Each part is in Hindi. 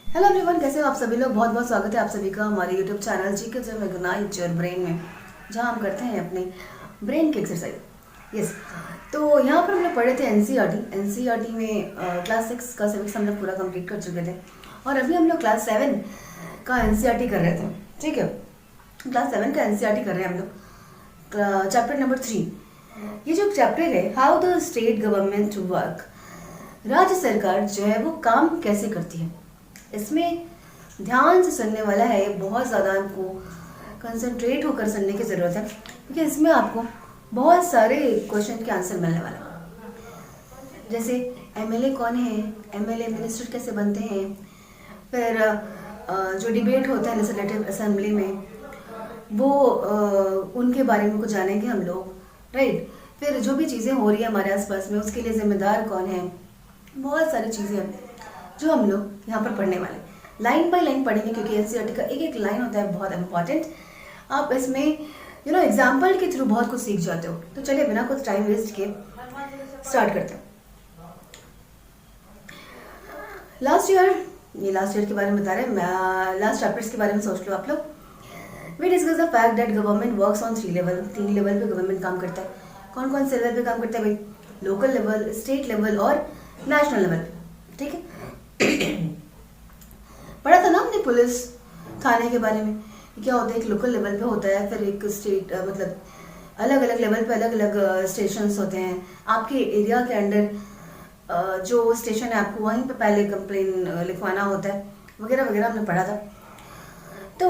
हेलो एवरीवन, कैसे हो आप सभी लोग। बहुत बहुत स्वागत है आप सभी का हमारे यूट्यूब चैनल जी के जो मैगनाइट योर ब्रेन में, जहाँ हम करते हैं अपने ब्रेन की एक्सरसाइज। यस, तो यहाँ पर हम लोग पढ़े थे एनसीईआरटी में क्लास 6 का सिविक्स हम लोग पूरा कंप्लीट कर चुके थे और अभी हम लोग क्लास 7 का एनसीईआरटी कर रहे थे। ठीक है, क्लास 7 का एनसीईआरटी कर रहे हैं हम लोग, चैप्टर नंबर 3। ये जो चैप्टर है, how the state government work, राज्य सरकार जो है वो काम कैसे करती है, इसमें ध्यान से सुनने वाला है। बहुत ज़्यादा आपको कंसंट्रेट होकर सुनने की ज़रूरत है, क्योंकि इसमें आपको बहुत सारे क्वेश्चन के आंसर मिलने वाला है। जैसे एमएलए कौन है, एमएलए मिनिस्टर कैसे बनते हैं, फिर जो डिबेट होता है लेजिस्लेटिव असेंबली में वो उनके बारे में कुछ जानेंगे हम लोग, राइट। फिर जो भी चीज़ें हो रही है हमारे आसपास में, उसके लिए जिम्मेदार कौन है। बहुत सारी चीज़ें हैं जो हम लोग यहाँ पर पढ़ने वाले, लाइन बाय लाइन पढ़ेंगे, क्योंकि एनसीईआरटी का एक एक लाइन होता है बहुत इंपॉर्टेंट। आप इसमें एग्जाम्पल के थ्रू बहुत कुछ सीख जाते हो। तो चलिए बिना कुछ टाइम वेस्ट किए स्टार्ट करते हैं। लास्ट ईयर के बारे में बता रहे हैं, लास्ट चैप्टर्स के बारे में सोच लो आप लोग। We discuss the fact that government works on 3 level, 3 level पे गवर्नमेंट काम करता है। कौन कौन से लेवल पे काम करता है भाई? लोकल लेवल, स्टेट लेवल और नेशनल लेवल। ठीक है, पढ़ा था ना हमने पुलिस थाने के बारे में। क्या होता है, एक लोकल लेवल पे होता है, फिर एक स्टेट मतलब अलग अलग लेवल पे अलग अलग स्टेशंस होते हैं। आपके एरिया के अंडर जो स्टेशन है आपको वहीं पे पहले कंप्लेन लिखवाना होता है, वगैरह वगैरह हमने पढ़ा था। तो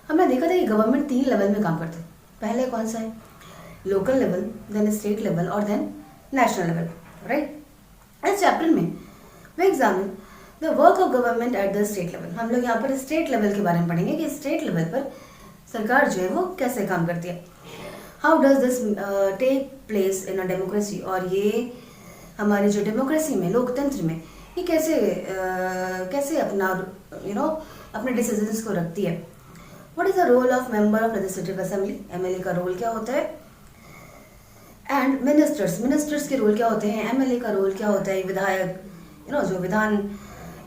हमने देखा था कि गवर्नमेंट 3 लेवल में काम करते हैं। पहले कौन सा है? Local level, then state level और देन नेशनल लेवल, राइट। इस चैप्टर में we examine the work of government at the state level. हम लोग यहाँ पर स्टेट लेवल के बारे में पढ़ेंगे कि स्टेट लेवल पर सरकार जो है वो कैसे काम करती है। How does this take place in a democracy, और ये हमारी जो डेमोक्रेसी में, लोकतंत्र में, ये कैसे अपना अपने डिसीजंस को रखती है। What is the role of member of legislative assembly, MLA का रोल क्या होता है। एंड मिनिस्टर्स के रोल क्या होते हैं, एमएलए का रोल क्या होता है। विधायक, जो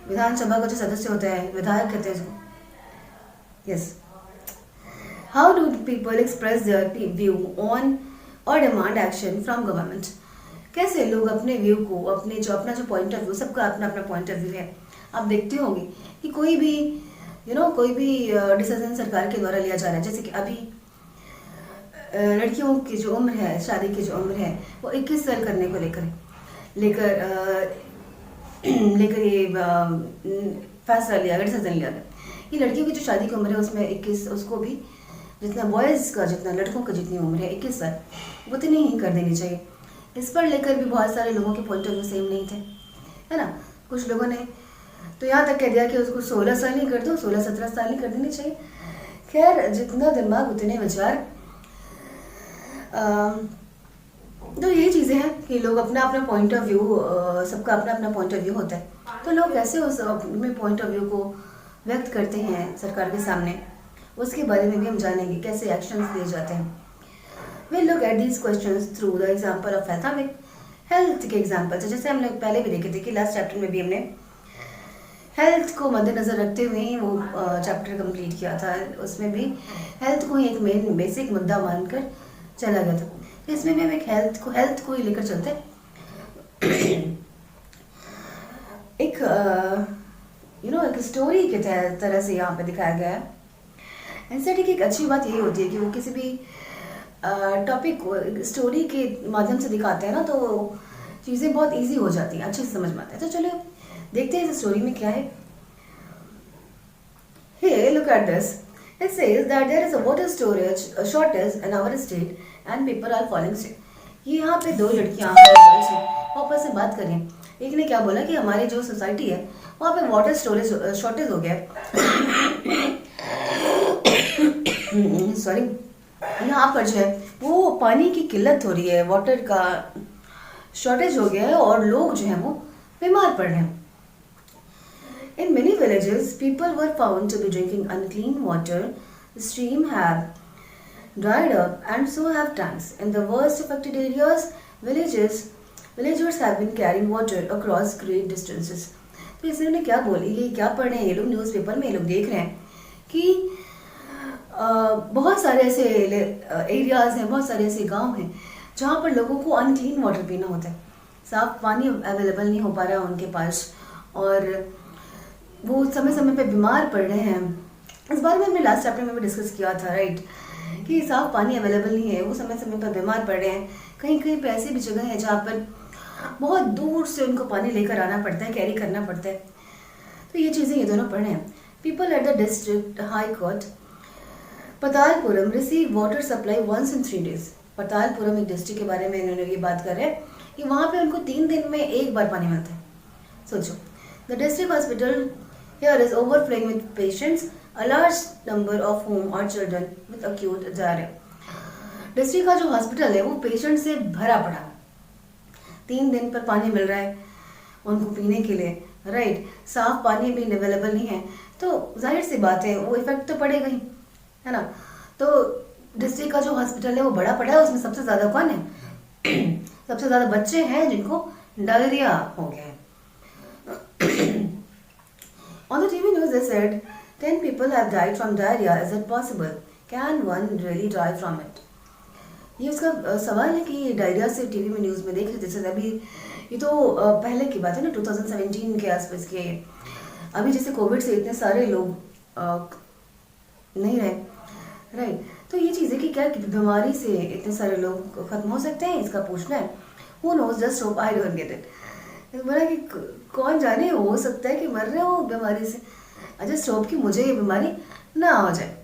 विधानसभा का जो सदस्य होता है, विधायक कहते हैं जो। Yes, how do people express their view on और डिमांड एक्शन फ्रॉम गवर्नमेंट। कैसे लोग अपने व्यू को, अपना जो पॉइंट ऑफ व्यू, सबका अपना अपना पॉइंट ऑफ व्यू है। आप देखते होंगे कि कोई भी डिसीजन सरकार के द्वारा लिया जा रहा है। जैसे कि अभी लड़कियों की जो उम्र है, शादी की जो उम्र है, वो 21 साल करने को लेकर ये फैसला लिया गया, डिसीजन लिया गया। ये लड़कियों की जो शादी की उम्र है उसमें 21, उसको भी जितना बॉयज़ का, जितना लड़कों का जितनी उम्र है 21 साल, वो उतनी ही कर देनी चाहिए। इस पर लेकर भी बहुत सारे लोगों के पॉइंट ऑफ व्यू सेम नहीं थे, है ना। कुछ लोगों ने तो यहाँ तक कह दिया कि उसको 16 साल ही कर दो, 16-17 साल ही कर देनी चाहिए। खैर, जितना दिमाग उतने विचार। तो ये चीज़ें हैं कि लोग अपना अपना पॉइंट ऑफ व्यू, सबका अपना अपना पॉइंट ऑफ व्यू होता है। तो लोग कैसे उस अपने पॉइंट ऑफ व्यू को व्यक्त करते हैं सरकार के सामने, उसके बारे में भी हम जानेंगे। कैसे एक्शंस लिए जाते हैं। We look at these questions through the example of health के एग्जांपल से। जैसे हम लोग पहले भी देखे थे कि लास्ट चैप्टर में भी हमने हेल्थ को मद्देनजर रखते हुए ही वो चैप्टर कंप्लीट किया था। उसमें भी हेल्थ को ही एक मेन बेसिक मुद्दा मानकर चला गया था। इसमें भी हम एक हेल्थ को ही लेकर चलते हैं। एक एक स्टोरी के तरह से यहाँ पे दिखाया गया है। एनसीईआरटी की एक अच्छी बात यही होती है कि वो किसी भी टॉपिक को स्टोरी के माध्यम से दिखाते हैं ना, तो चीज़ें बहुत इजी हो जाती हैं, अच्छे से समझ में आता है। तो चलो देखते हैं इस स्टोरी में क्या है। Here, look at this. It says that there is a water storage shortage in our state and people are falling sick. ये यहाँ पे 2 लड़कियाँ आपस में बात कर रही हैं। एक ने क्या बोला कि हमारी जो सोसाइटी है वहाँ पे वाटर स्टोरेज शॉर्टेज हो गया है। सॉरी, यहाँ पर जो है वो पानी की किल्लत हो रही है, वाटर का शॉर्टेज हो गया है और लोग जो हैं वो बीमार पड़ रहे हैं। In many villages, people were found to be drinking unclean water. The stream have dried up and so have tanks. In the worst affected areas, villagers have been carrying water across great distances. तो इसलिए उन्हें क्या बोले, ये क्या पढ़ रहे हैं ये लोग न्यूज़पेपर में, ये लोग देख रहे हैं कि बहुत सारे ऐसे एरियाज़ हैं, बहुत सारे ऐसे गांव हैं जहाँ पर लोगों को अनक्लीन वाटर पीना होता है, साफ पानी अवेलेबल नहीं हो पा रहा है उनके पास, और वो समय समय पे बीमार पड़ रहे हैं। इस बारे में हमने लास्ट चैप्टर में भी डिस्कस किया था, राइट, कि साफ पानी अवेलेबल नहीं है, वो समय समय पर बीमार पड़ रहे हैं। कहीं कहीं पे ऐसी भी जगह है जहाँ पर बहुत दूर से उनको पानी लेकर आना पड़ता है, कैरी करना पड़ता है। तो ये चीज़ें ये दोनों पढ़ रहे हैं। People at the district high court Patalpuram receive water supply once in 3 days। Patalpuram एक डिस्ट्रिक्ट के बारे में इन्होंने ये बात कर रहे हैं कि वहाँ पे उनको 3 दिन में एक बार पानी मिलता है। सोचो, the district hospital here is overflowing with patients, a large number of home और children with acute diarrhoea. District का जो हॉस्पिटल है वो पेशेंट से भरा पड़ा, 3 दिन पर पानी मिल रहा है उनको पीने के लिए, राइट, साफ पानी भी अवेलेबल नहीं है, तो जाहिर सी बात है वो इफेक्ट तो पड़ेगा ही, है ना। तो डिस्ट्रिक्ट का जो हॉस्पिटल है वो बड़ा पड़ा है, उसमें सबसे ज़्यादा कौन है? सबसे ज़्यादा बच्चे हैं जिनको डायरिया हो गया है। On the TV news they said 10 people have died from diarrhea. Is it possible? Can one really die from it? ये उसका सवाल है कि डायरिया से टीवी में न्यूज़ में देख रहे थे अभी, ये तो पहले की बात है ना, 2017 के आसपास के। अभी जैसे कोविड से इतने सारे लोग नहीं रहे, राइट, तो ये चीज़ है कि क्या बीमारी से इतने सारे लोग खत्म हो सकते हैं, इसका पूछना है। Who knows, just hope I don't get it। बोला कि कौन जाने, हो सकता है कि मर रहे हो बीमारी से, जस्ट होप कि मुझे ये बीमारी ना हो जाए।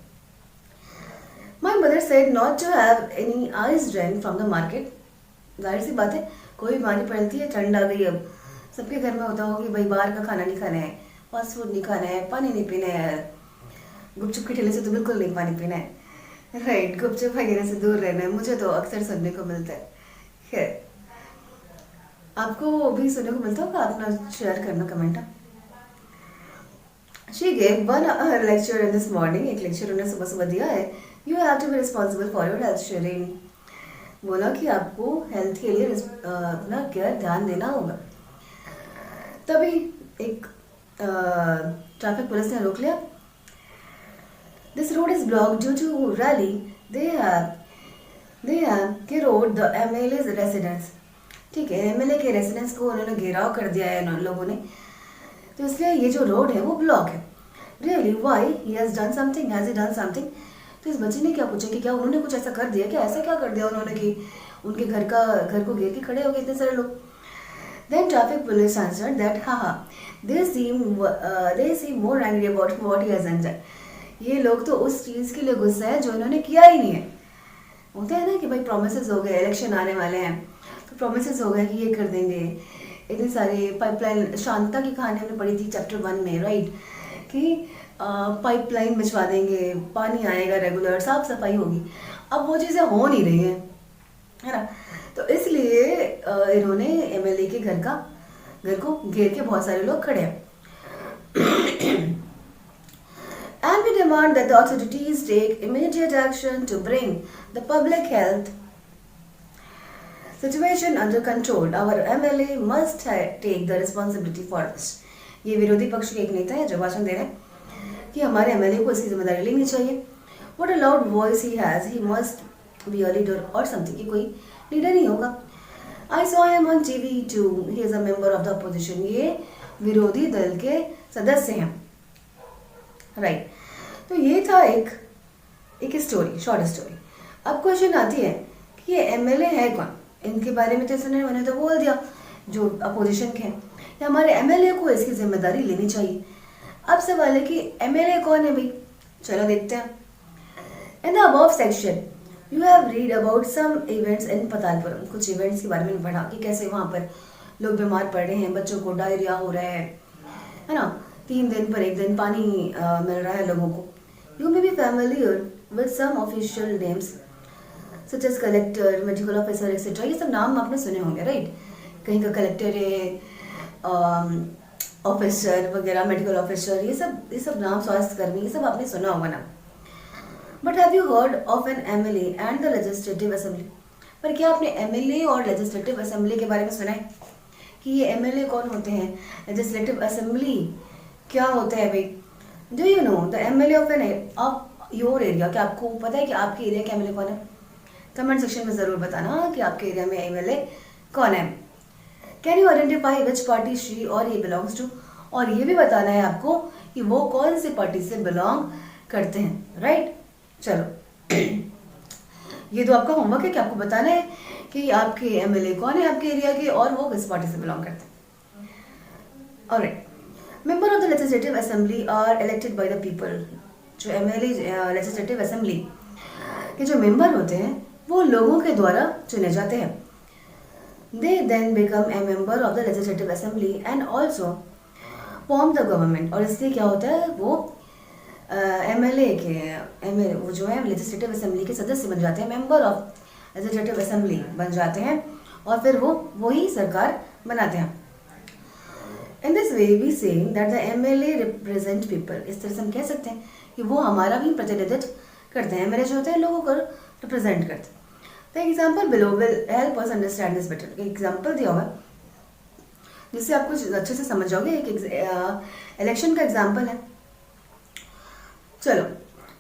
My mother said not to have any ice drink from the market। जाहिर सी बात है, कोई बीमारी पड़ती है, ठंड आ गई, अब सबके घर में होता हो कि भाई बाहर का खाना नहीं खाना है, फास्ट फूड नहीं खाना है, पानी नहीं पीना है, गुपचुप के ठेले से तो बिल्कुल नहीं पानी पीना है, राइट, गुपचुप वगैरह से दूर रहना है, मुझे तो अक्सर सुनने को मिलता है। खैर, आपको भी सुनने को मिलता होगा, अपना शेयर करना comment. She gave one lecture in this morning। एक लेक्चर उन्होंने सुबह सुबह दिया है। You have to be responsible for your health sharing। बोला कि आपको हेल्थ के लिए अपना केयर ध्यान देना होगा। तभी एक ट्रैफिक पुलिस ने रोक लिया। This road is blocked due to rally। They have garrowed the MLA's residence। ठीक है, एमएलए के रेसिडेंस को उन्होंने घेराव कर दिया है लोगों ने, तो इसलिए ये जो रोड है वो ब्लॉक है। Really why he has done something, has he done something. तो इस बच्चे ने क्या पूछा कि क्या उन्होंने कुछ ऐसा कर दिया, क्या ऐसा क्या कर दिया उन्होंने कि उनके घर को घेर के खड़े हो गए इतने सारे लोग। Then traffic police answered that they seem more angry about what he has done. ये लोग तो उस चीज़ के लिए गुस्सा है जो इन्होंने किया ही नहीं है। होता है ना कि भाई प्रॉमिसेस हो गए, इलेक्शन आने वाले हैं तो प्रॉमिसेस हो गया कि ये कर देंगे, इतने सारे पाइपलाइन, शांता की कहानी हमने पढ़ी थी चैप्टर 1 में, राइट, कि पाइपलाइन बिछवा देंगे, पानी आएगा रेगुलर, साफ सफाई होगी। अब वो चीज़ें हो नहीं रही हैं, है ना, तो इसलिए इन्होंने एमएलए के घर को घेर के बहुत सारे लोग खड़े हैं। And we demand that the authorities take immediate action to bring the public health situation under control। Our MLA must take the responsibility for this। ये विरोधी पक्ष के एक नेता है जो भाषण दे रहे हैं कि हमारे एमएलए को इसकी जिम्मेदारी लेनी चाहिए। What a loud voice he has, he must be a leader or something। कि कोई लीडर ही होगा। I saw him on TV too, he is a member of the opposition। ये विरोधी दल के सदस्य हैं, राइट। तो ये था एक स्टोरी, शॉर्ट स्टोरी। अब क्वेश्चन आती है कि ये एमएलए है कौन, इनके बारे में तो मैंने तो बोल दिया जो अपोजिशन के हैं, या हमारे एमएलए को इसकी जिम्मेदारी लेनी चाहिए। अब सवाल है कि एमएलए कौन है भाई, चलो देखते हैं। In the above section you have read about some events in Patalpuram. कुछ इवेंट्स के बारे में पढ़ा कि कैसे वहाँ पर लोग बीमार पड़ रहे हैं, बच्चों को डायरिया हो रहा है ना, 3 दिन पर 1 दिन पानी मिल रहा है लोगों को। You may be familiar with some official names such as collector, medical officer etcetera. ये सब नाम आपने सुने होंगे, राइट, कहीं का कलेक्टर है, ऑफिसर वगैरह, मेडिकल ऑफिसर, ये सब नाम, स्वास्थ्य कर्मी, ये सब आपने सुना होगा ना। But have you heard of N MLA and the legislative assembly. पर क्या आपने एमएलए और लेजिस्लेटिव असेंबली के बारे में सुना है कि ये एमएलए कौन होते हैं, लेजिस्लेटिव असेंबली क्या होता है भाई। Do you know the MLA of your area? क्या आपको पता है कि आपके एरिया का एमएलए कौन है? कमेंट सेक्शन में ज़रूर बताना कि आपके एरिया में एमएलए कौन है। Can you identify which party she और ये बिलोंग्स टू? और ये भी बताना है आपको कि वो कौन सी पार्टी से बिलोंग करते हैं, राइट। चलो ये तो आपका होमवर्क है कि आपको बताना है कि आपके एमएलए कौन है आपके एरिया के और वो किस पार्टी से बिलोंग करते हैं। Alright, member of the legislative assembly are elected by the people. जो एमएलए लेजिस्लेटिव असेंबली के जो मेंबर होते हैं वो लोगों के द्वारा चुने जाते हैं। They then become a member of the legislative assembly and also form the government. और इसलिए क्या होता है, वो एमएलए वो जो है लेजिस्लेटिव असेंबली के सदस्य बन जाते हैं, मेंबर ऑफ लेजिस्लेटिव असेंबली बन जाते हैं और फिर वो वही सरकार बनाते हैं। In this way we say that the MLA represent people. इस तरह से हम कह सकते हैं कि वो हमारा भी प्रतिनिधित्व करते हैं। एमएलए जो होते हैं लोगों को रिप्रेजेंट करते हैं। The example below will help us understand this better. Example दिया हुआ है जिससे आप कुछ अच्छे से समझ जाओगे। एक इलेक्शन का एग्जाम्पल है। चलो,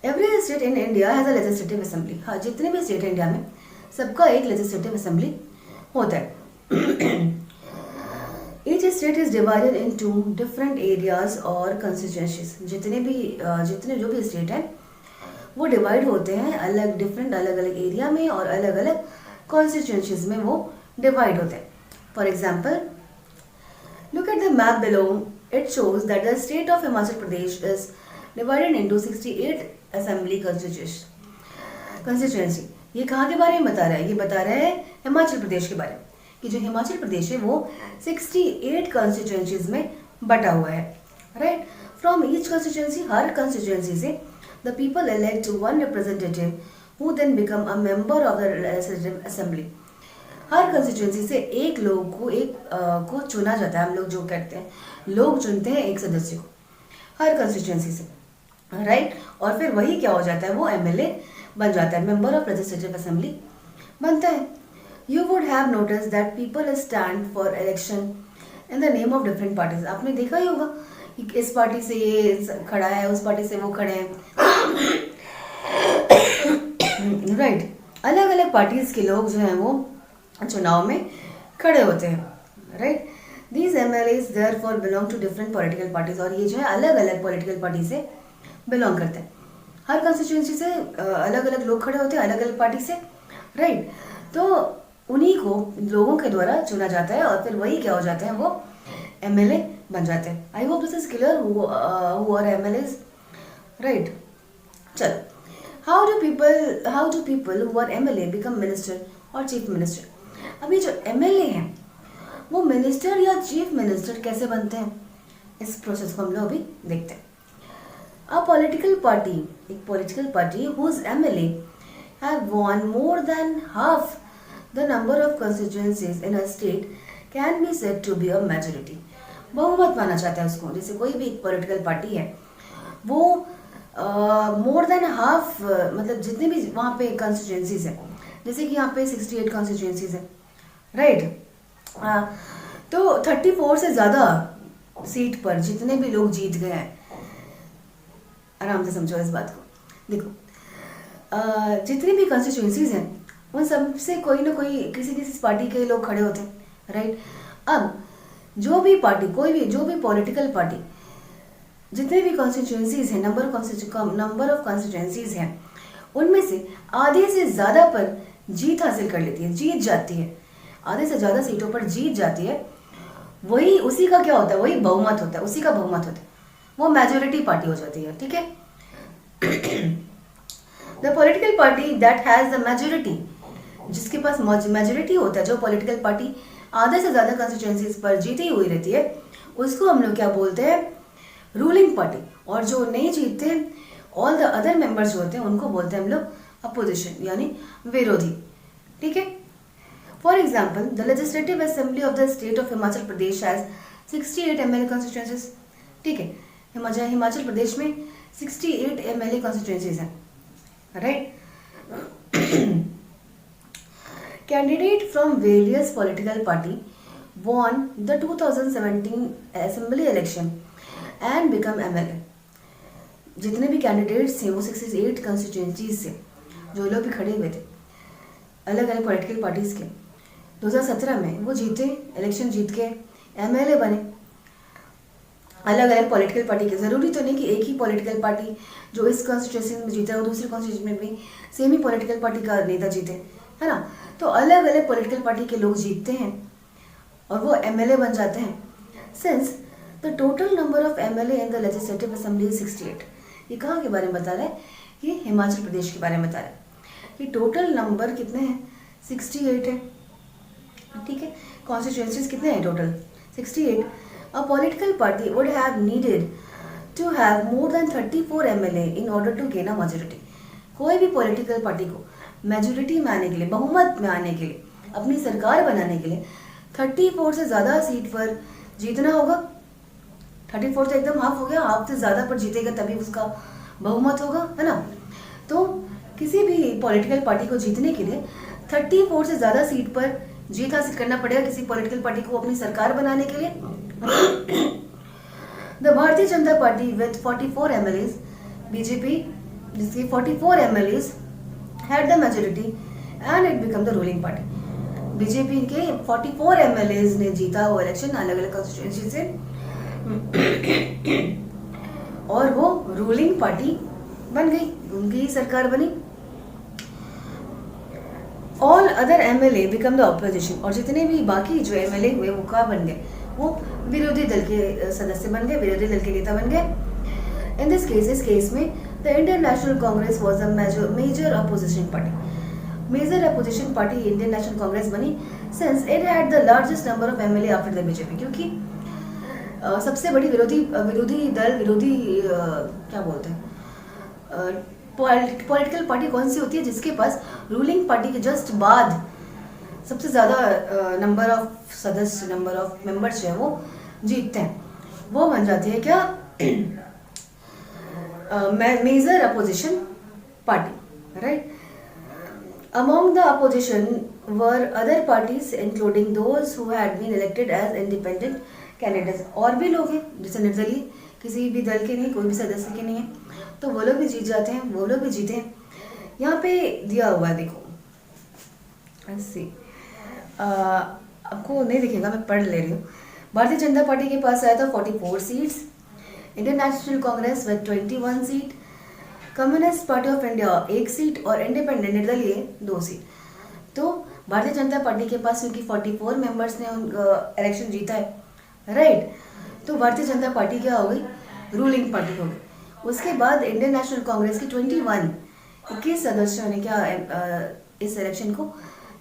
every state in India has a legislative assembly. हाँ, जितने भी स्टेट इंडिया में सबका एक लेजिस्लेटिव असेंबली होता है। Each state is divided into different areas और कंस्टिट्यूएंसीज। जितने जो भी स्टेट हैं वो डिवाइड होते हैं अलग अलग एरिया में और अलग अलग कॉन्स्टिट्यूएंसीज में वो डिवाइड होते हैं। For example, look at the map below. It shows that the state of Himachal Pradesh is divided into 68 assembly constituency. ये कहाँ के बारे में बता रहा है? ये बता रहा है हिमाचल प्रदेश के बारे में कि जो हिमाचल प्रदेश है वो 68 कॉन्स्टिट्यूएंसीज में बटा हुआ है, राइट। फ्रॉम ईच कॉन्स्टिट्यूएंसी, हर कॉन्स्टिट्यूएंसी से the people elect one representative who then become a member of the legislative assembly. हर कंस्टिट्यूएंसी से एक लोग को चुना जाता है। हम लोग जो करते हैं, लोग चुनते हैं एक सदस्य को हर कंस्टिट्यूएंसी से, राइट। और फिर वही क्या हो जाता है, वो एमएलए बन जाता है, मेंबर ऑफ लेजिस्लेटिव असेंबली बनता है। You would have notice that people stand for election in the name of different parties. आपने देखा ही होगा कि इस पार्टी से ये खड़ा है, उस पार्टी से वो खड़े हैं, राइट। अलग अलग पार्टीज के लोग जो हैं वो चुनाव में खड़े होते हैं, right. These MLAs therefore belong to different political parties. और ये जो है अलग अलग पॉलिटिकल पार्टी से बिलोंग करते हैं। हर कंस्टिट्यूएंसी से अलग अलग लोग खड़े होते हैं, अलग अलग पार्टी से, राइट। तो उन्हीं को लोगों के द्वारा चुना जाता है और फिर वही क्या हो जाते हैं, वो एमएलए बन जाते हैं। I hope this is clear who are MLAs, right. चलो, how do people who are MLA become minister और चीफ मिनिस्टर। अभी जो एमएलए हैं वो मिनिस्टर या चीफ मिनिस्टर कैसे बनते हैं, इस प्रोसेस को हम लोग अभी देखते हैं। एक political party whose MLA have won more than half the number of constituencies in a state can be said to be a majority. बहुमत माना जाता है उसको। जैसे कोई भी पॉलिटिकल पार्टी है वो मोर देन हाफ, मतलब जितने भी वहाँ पे कॉन्स्टिट्यूएंसीज हैं, जैसे कि यहाँ पे 68 कॉन्स्टिट्यूएंसीज हैं, राइट। तो 34 से ज़्यादा सीट पर जितने भी लोग जीत गए हैं, आराम से समझो इस बात को। देखो, जितनी भी कॉन्स्टिट्यूएंसीज हैं उन सब से कोई ना कोई किसी पार्टी के लोग खड़े होते हैं, राइट। अब जो भी पॉलिटिकल पार्टी जितने भी कॉन्स्टिट्यूएंसीज हैं, नंबर ऑफ कॉन्स्टिट्यूएंसीज हैं, उनमें से आधे से ज़्यादा पर जीत हासिल कर लेती है, जीत जाती है, आधे से ज़्यादा सीटों पर जीत जाती है, वही उसी का क्या होता है, वही बहुमत होता है, उसी का बहुमत होता है, वो मेजोरिटी पार्टी हो जाती है, ठीक है। The political party that has the majority, जिसके पास मेजोरिटी होता है, जो पॉलिटिकल पार्टी आधे से ज़्यादा कॉन्स्टिट्यूएंसीज पर जीती हुई रहती है, उसको हम लोग क्या बोलते हैं, रूलिंग पार्टी। और जो नहीं जीतते हैं, ऑल द अदर मेंबर्स जो होते हैं, उनको बोलते हैं हम लोग अपोजिशन, यानी विरोधी, ठीक है। For example, the legislative assembly of the state of Himachal Pradesh has 68 MLA constituencies, ठीक है। हिमाचल प्रदेश में 68 एमएलए कॉन्स्टिट्यूएंसीज हैं, right. Candidate from various political party won the 2017 assembly election and become MLA. जितने भी कैंडिडेट्स थे वो 68 कंस्टिट्यूएंसीज से, जो लोग भी खड़े हुए थे अलग अलग पॉलिटिकल पार्टीज के, 2017 में वो जीते, इलेक्शन जीत के MLA बने अलग अलग पॉलिटिकल पार्टी के। ज़रूरी तो नहीं कि एक ही पॉलिटिकल पार्टी जो इस कॉन्स्टिट्यूंसी में जीता है वो दूसरी कॉन्स्टिट्यूंसी में भी सेम ही पॉलिटिकल पार्टी का नेता जीते, है ना। तो अलग अलग पॉलिटिकल पार्टी के लोग जीतते हैं और वो MLA बन जाते हैं। Since the total number of MLA in the legislative assembly 68। ये कहाँ के बारे में बता रहा है? ये हिमाचल प्रदेश के बारे में बता रहा है कि टोटल नंबर कितने हैं, 68 है, ठीक है। कॉन्स्टिट्यूएंसीज कितने हैं total, 68। A political party would have needed to have more than 34 MLA in order to gain a majority. कोई भी पॉलिटिकल पार्टी को मेजोरिटी में आने के लिए, बहुमत में आने के लिए, अपनी सरकार बनाने के लिए 34 से ज़्यादा सीट पर जीतना होगा। 34 तो एकदम हाफ हो गया, हाफ से ज़्यादा पर जीतेगा तभी उसका बहुमत होगा, है ना। तो किसी भी पॉलिटिकल पार्टी को जीतने के लिए 34 से ज़्यादा सीट पर जीत हासिल करना पड़ेगा किसी पॉलिटिकल पार्टी को अपनी सरकार बनाने के लिए। The Bharatiya Janata party with 44 MLAs, BJP जिसकी 44 MLAs had the majority and it became the ruling party. BJP के 44 MLAs ने जीता वो इलेक्शन अलग अलग कॉन्स्टिट्यूएंसी से और वो रूलिंग पार्टी बन गई, उनकी सरकार बनी। All other MLA become the opposition. और जितने भी बाकी जो MLA हुए वो क्या बन गए, वो विरोधी दल के सदस्य बन गए, विरोधी दल के नेता बन गए। इन दिस केस, इस केस में the Indian National Congress was a major opposition party. Major opposition party Indian National Congress बनी since it had the largest number of MLA after the BJP. क्योंकि सबसे बड़ी विरोधी दल क्या बोलते हैं, पॉलिटिकल पार्टी कौन सी होती है जिसके पास रूलिंग पार्टी के जस्ट बाद सबसे ज़्यादा नंबर ऑफ सदस्य, नंबर ऑफ मेंबर्स जो है वो जीतते हैं, वो बन जाती है क्या, major opposition party, right. Among the opposition were other parties including those who had been elected as independent candidates. और भी लोग हैं जैसे निर्दलीय, किसी भी दल के नहीं, कोई भी सदस्य के नहीं है, तो वो लोग भी जीत जाते हैं, वो लोग भी जीते हैं। यहाँ पे दिया हुआ है, देखो ऐसे आपको नहीं दिखेगा, मैं पढ़ ले रही हूँ। भारतीय जनता पार्टी के पास आया था 44 seats, Indian National Congress with 21 seat, communist party of India 1 seat और इंडिपेंडेंट निर्दलीय 2 सीट। तो भारतीय जनता पार्टी के पास क्योंकि 44 मेंबर्स ने इलेक्शन जीता है, राइट, तो भारतीय जनता पार्टी क्या हो गई, रूलिंग पार्टी हो गई। उसके बाद इंडियन नेशनल कांग्रेस की 21 सदस्यों ने क्या इस इलेक्शन को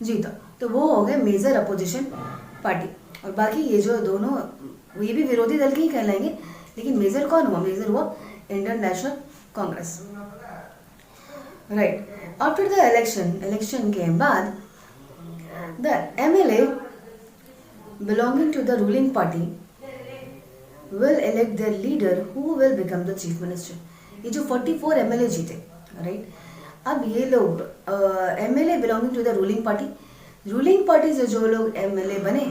जीता, तो वो हो गए मेजर अपोजिशन पार्टी। और बाकी ये जो दोनों, ये भी विरोधी दल के ही कहलाएंगे, लेकिन मेजर कौन हुआ, मेजर हुआ Indian National Congress, right. After the election के बाद the MLA belonging to the ruling party will elect their leader who will become the chief minister. ये जो 44 MLA जीते, राइट, अब ये लोग MLA belonging to the ruling party से जो लोग MLA बने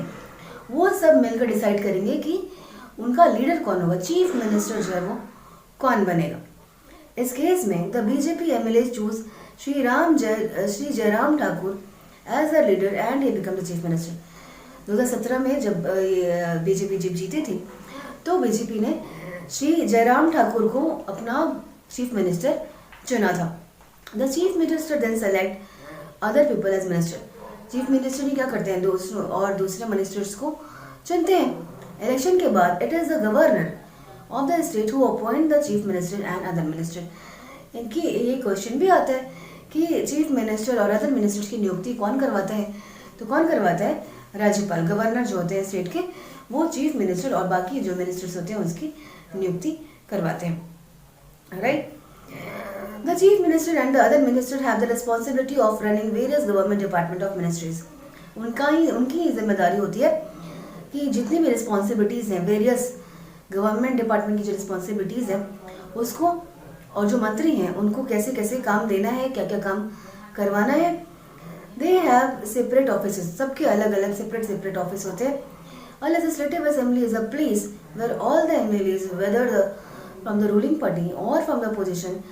वो सब मिलकर डिसाइड करेंगे कि उनका लीडर कौन होगा, चीफ मिनिस्टर जो है वो कौन बनेगा। इस केस में the BJP MLA choose Shri Jairam Thakur as the leader and he become the chief minister. 2017 में जब बीजेपी जीती थी तो बीजेपी ने श्री जयराम ठाकुर को अपना चीफ मिनिस्टर चुना था। The chief minister then select other people as minister. Chief minister ही क्या करते हैं, दूसरे मिनिस्टर्स को चुनते हैं। इलेक्शन के बाद it is the governor of the state who appoint the chief minister and other minister. इनकी ये क्वेश्चन भी आता है कि चीफ मिनिस्टर और अदर मिनिस्टर्स की नियुक्ति कौन करवाता है, तो कौन करवाता है, राज्यपाल। गवर्नर जो होते हैं स्टेट के वो चीफ मिनिस्टर और बाकी जो मिनिस्टर्स होते हैं उसकी नियुक्ति करवाते हैं, right. The chief minister and the other minister have the responsibility of running various government department of ministries. उनकी जिम्मेदारी होती है कि जितनी भी रिस्पॉन्सिबिलिटीज़ हैं, वेरियस गवर्नमेंट डिपार्टमेंट की जो रिस्पॉन्सिबिलिटीज़ हैं उसको, और जो मंत्री हैं उनको कैसे कैसे काम देना है, क्या क्या काम करवाना है। दे हैव सेपरेट ऑफिस, सबके अलग अलग सेपरेट ऑफिस होते हैं। A legislative assembly is a place where all the MLAs, whether from the ruling party or from the opposition,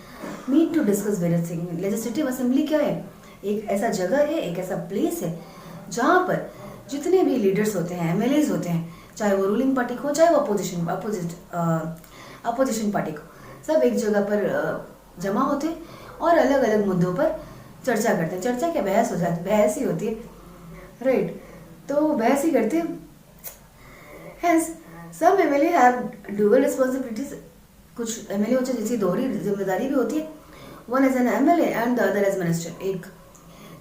meet to discuss various things. Legislative assembly क्या है? एक ऐसा जगह है, एक ऐसा प्लेस है जहाँ पर जितने भी लीडर्स होते हैं, MLAs होते हैं, चाहे वो रूलिंग पार्टी को, चाहे वो अपोजिशन पार्टी को, सब एक जगह पर जमा होते हैं और अलग अलग मुद्दों पर चर्चा करते हैं. चर्चा क्या, बहस हो जाती, बहस ही होती है, राइट? तो बहस ही करते हैं. Hence, some MLA have dual responsibilities. कुछ MLA होते हैं जिसकी दोहरी जिम्मेदारी भी होती है. One is an MLA and the other as minister. एक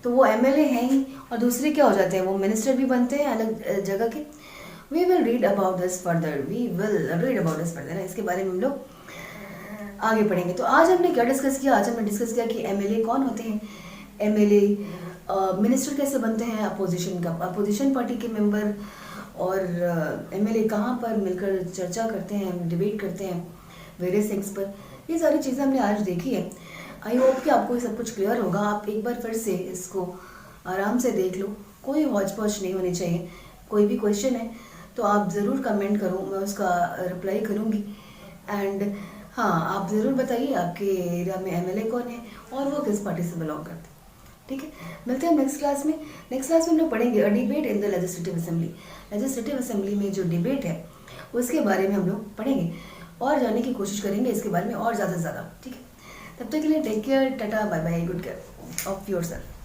तो वो MLA हैं ही और दूसरे क्या हो जाते हैं, वो मिनिस्टर भी बनते हैं अलग जगह के. We will read about this further. इसके बारे में हम लोग आगे पढ़ेंगे. तो आज हमने क्या डिस्कस किया? आज हमने डिस्कस किया कि MLA कौन होते हैं, MLA मिनिस्टर कैसे बनते हैं, अपोजिशन पार्टी के मेंबर, और MLA कहाँ पर मिलकर चर्चा करते हैं, डिबेट करते हैं वेरियस थिंग्स पर. ये सारी चीज़ें हमने आज देखी है. आई होप कि आपको ये सब कुछ क्लियर होगा. आप एक बार फिर से इसको आराम से देख लो, कोई हौच पौच नहीं होनी चाहिए. कोई भी क्वेश्चन है तो आप ज़रूर कमेंट करो, मैं उसका रिप्लाई करूँगी. एंड हाँ, आप ज़रूर बताइए आपके एरिया में MLA कौन है और वो किस पार्टी से बिलोंग करते हैं. ठीक है, मिलते हैं नेक्स्ट क्लास में. नेक्स्ट क्लास में हम लोग पढ़ेंगे a debate in the legislative assembly. Legislative assembly में जो डिबेट है उसके बारे में हम लोग पढ़ेंगे और जानने की कोशिश करेंगे इसके बारे में और ज़्यादा से ज़्यादा. ठीक है, तब तक के लिए take care, tata, bye bye, good care of your self.